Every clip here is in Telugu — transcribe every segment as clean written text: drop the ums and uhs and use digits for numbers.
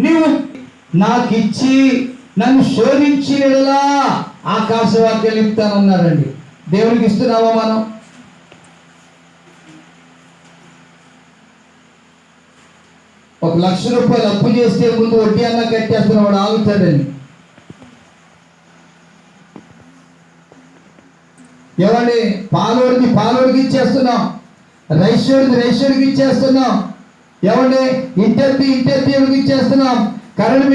నీవు నాకిచ్చి నన్ను శోధించినలా ఆకాశవాక్యాలు ఇస్తానన్నారండి. దేవునికి ఇస్తున్నావా? మనం ₹1,00,000 అప్పు చేస్తే ముందు వడ్డీ అన్న కట్టేస్తున్నవాడు ఆగుతాడని. ఏమండి, పాలోడికి ఇచ్చేస్తున్నాం, రైతుడికి ఇచ్చేస్తున్నాం. ఏమండి, ఇంటెత్తికి ఇచ్చేస్తున్నాం, కరెంటు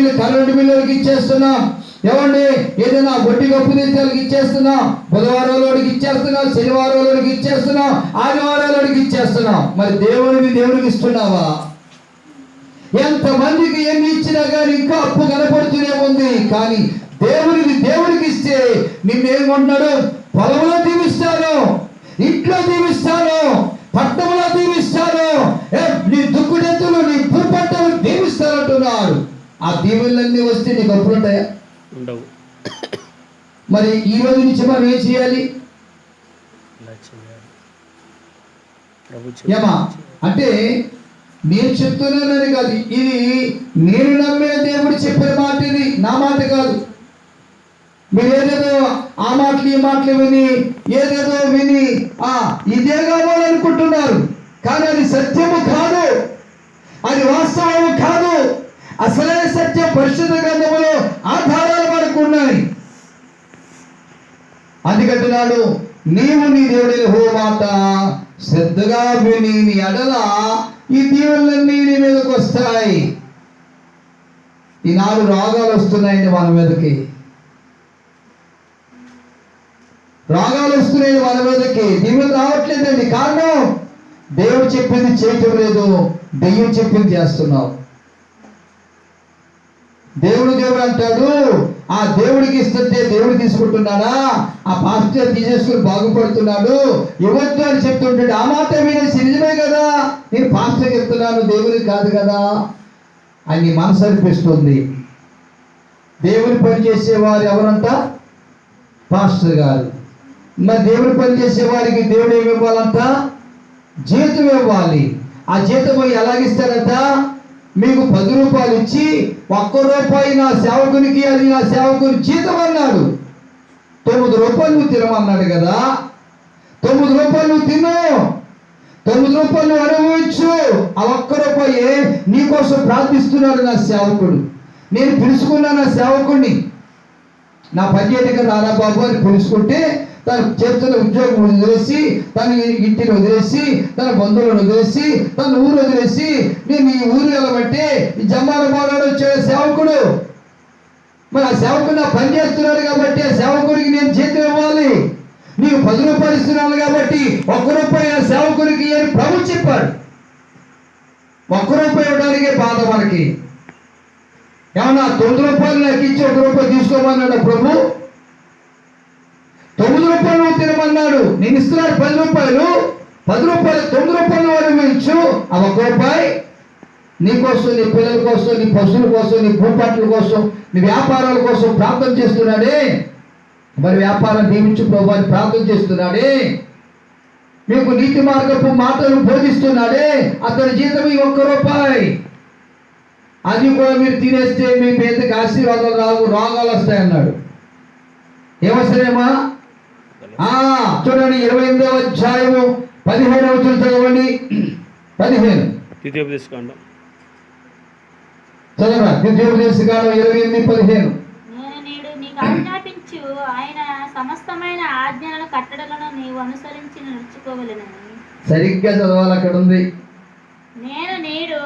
బిల్లుకి ఇచ్చేస్తున్నాం. ఏమండి, ఏదైనా వడ్డీ గప్పు తెచ్చేకి ఇచ్చేస్తున్నాం, బుధవారాలకి ఇచ్చేస్తున్నాం, శనివారాలకి ఇచ్చేస్తున్నాం, ఆదివారాలకి ఇచ్చేస్తున్నాం. మరి దేవుడికి ఇస్తున్నావా? ఎంతమందికి ఎన్ని ఇచ్చినా కానీ ఇంకా అప్పు కనపడుతూనే ఉంది. కానీ దేవుడికి ఇస్తే నిన్నేమంటున్నాడు? పొలంలో దీవిస్తాను, ఇంట్లో దీవిస్తాను, పట్టణంలో దీవిస్తాను, నీ దుక్కుడెత్తులు, నీ భూపట్టలు దీవిస్తానంటున్నాడు. ఆ దీవులన్నీ వస్తే నీకు అప్పులు ఉంటాయా? ఉండవు. మరి ఈ రోజు నుంచి మనం ఏం చేయాలి? ఏమా అంటే నేను చెప్తున్నానని కాదు, ఇది నేను నమ్మిన దేవుడు చెప్పిన మాట, ఇది నా మాట కాదు. మీరు ఏదేదో ఆ మాటలు ఈ మాటలు విని ఇదే కావాలనుకుంటున్నారు. కానీ అది సత్యము కాదు, అది వాస్తవము కాదు. అసలైన సత్యం పరిశుద్ధ గ్రంథములో ఆధారాలు మనకు ఉన్నాయి. అందుకంటున్నాడు, నీవు నీ దేవుడి యెహోవా మాట శ్రద్ధగా విని నీ ఎడల ఈ దీవులన్నీ నీ మీదకి వస్తాయి. ఈనాడు రోగాలు వస్తున్నాయండి మన మీదకి, దీవులు రావట్లేదండి. కారణం దేవుడు చెప్పింది చేయటం లేదు, దెయ్యం చెప్పింది చేస్తున్నావు. దేవుడు అంటాడు, ఆ దేవుడికి ఇస్తుంటే దేవుడు తీసుకుంటున్నాడా? ఆ పాస్టర్ తీసేసుకుని బాగుపడుతున్నాడు, ఇవ్వద్దు అని చెప్తుంటాడు. ఆ మాట మీద నిజమే కదా, నేను పాస్టర్కి చెప్తున్నాను, దేవుడికి కాదు కదా అని మనసు అనిపిస్తుంది. దేవుని పని చేసేవారు ఎవరంట? పాస్టర్ గారు. మరి దేవుని పని చేసే వారికి దేవుడు ఏమి ఇవ్వాలంట? జీతం ఇవ్వాలి. ఆ జీతం ఎలాగిస్తారంట? మీకు ₹10 ఇచ్చి ₹1 నా సేవకునికి, అది నా సేవకుని జీతం అన్నాడు. ₹9 నువ్వు తినమన్నాడు కదా. ₹9 నువ్వు తిను, ₹9 నువ్వు అనుభవించు. ఆ ₹1 నీకోసం ప్రార్థిస్తున్నాడు నా సేవకుడు. నేను పిలుచుకున్నా నా సేవకుడిని, నా పర్యటక రారా బాబు అని పిలుచుకుంటే తను చేస్తున్న ఉద్యోగం వదిలేసి, తన ఇంటిని వదిలేసి, తన బంధువులను వదిలేసి, తన ఊరు వదిలేసి, నేను ఈ ఊరు వెళ్ళబట్టి ఈ జమ్మాల బాగాడు వచ్చాడు సేవకుడు. మరి ఆ సేవకుడు నా పని చేస్తున్నాడు కాబట్టి ఆ సేవకుడికి నేను జీతం ఇవ్వాలి. నీకు ₹10 ఇస్తున్నాను కాబట్టి ₹1 ఆ సేవకుడికి అని ప్రభు చెప్పాడు. ₹1 ఇవ్వడానికే బాధ మనకి. ఏమన్నా ₹9 నాకు ఇచ్చి ₹1 తీసుకోమన్నాడు ప్రభు? ₹9 నువ్వు తినమన్నాడు. నేను ఇస్తున్నాడు ₹10, ₹9 అనుభవించు. ఆ ₹1 నీ కోసం, నీ పిల్లల కోసం, నీ పశువుల కోసం, నీ భూపట్ల కోసం, నీ వ్యాపారాల కోసం ప్రార్థన చేస్తున్నాడే. మరి వ్యాపారం దీవించు ప్రభు అని ప్రార్థన చేస్తున్నాడే. మీకు నీతి మార్గపు మాటలు బోధిస్తున్నాడే. అతని జీతం ఈ ₹1. అది కూడా మీరు తినేస్తే మీ మీదకి ఆశీర్వాదాలు రావు, రోగాలు వస్తాయన్నాడు. ఏమొస్తాయేమా? చూడండి, 28వ అధ్యాయము 15వ వచనం చదవండి. 15 ద్వితీయోపదేశకాండం చదవరా? ద్వితీయోపదేశకాండం 28:15. నేను నేడు నీకు ఆజ్ఞాపించు ఆయన సమస్తమైన ఆజ్ఞలను కట్టడలను నీవు అనుసరించి నడుచుకోవలెనని. సరిగ్గా చదవాలి, అక్కడ ఉంది. నేను నేడు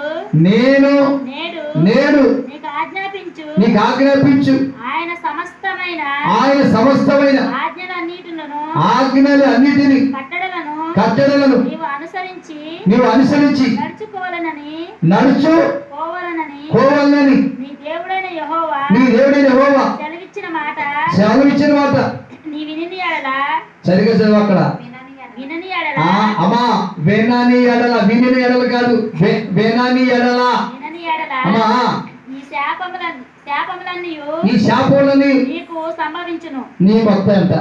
నీకు ఆజ్ఞాపించు ఆయన సమస్తమైన ఆజ్ఞలన్నిటిని కట్టడలను నీవు అనుసరించి నడుచుకోవాలని నీ దేవుడైన యెహోవా సెలవిచ్చిన మాట నీ వినని ఎడల. సరిగ్గా చదువు అక్కడ. అమ్మా, వేనాని ఎడల, వినని ఎడల కాదు, వేనాని ఎడల. అమ్మా, ఈ శాపములన్నీ నీకు సంభవించును, నీ వస్తాయంట.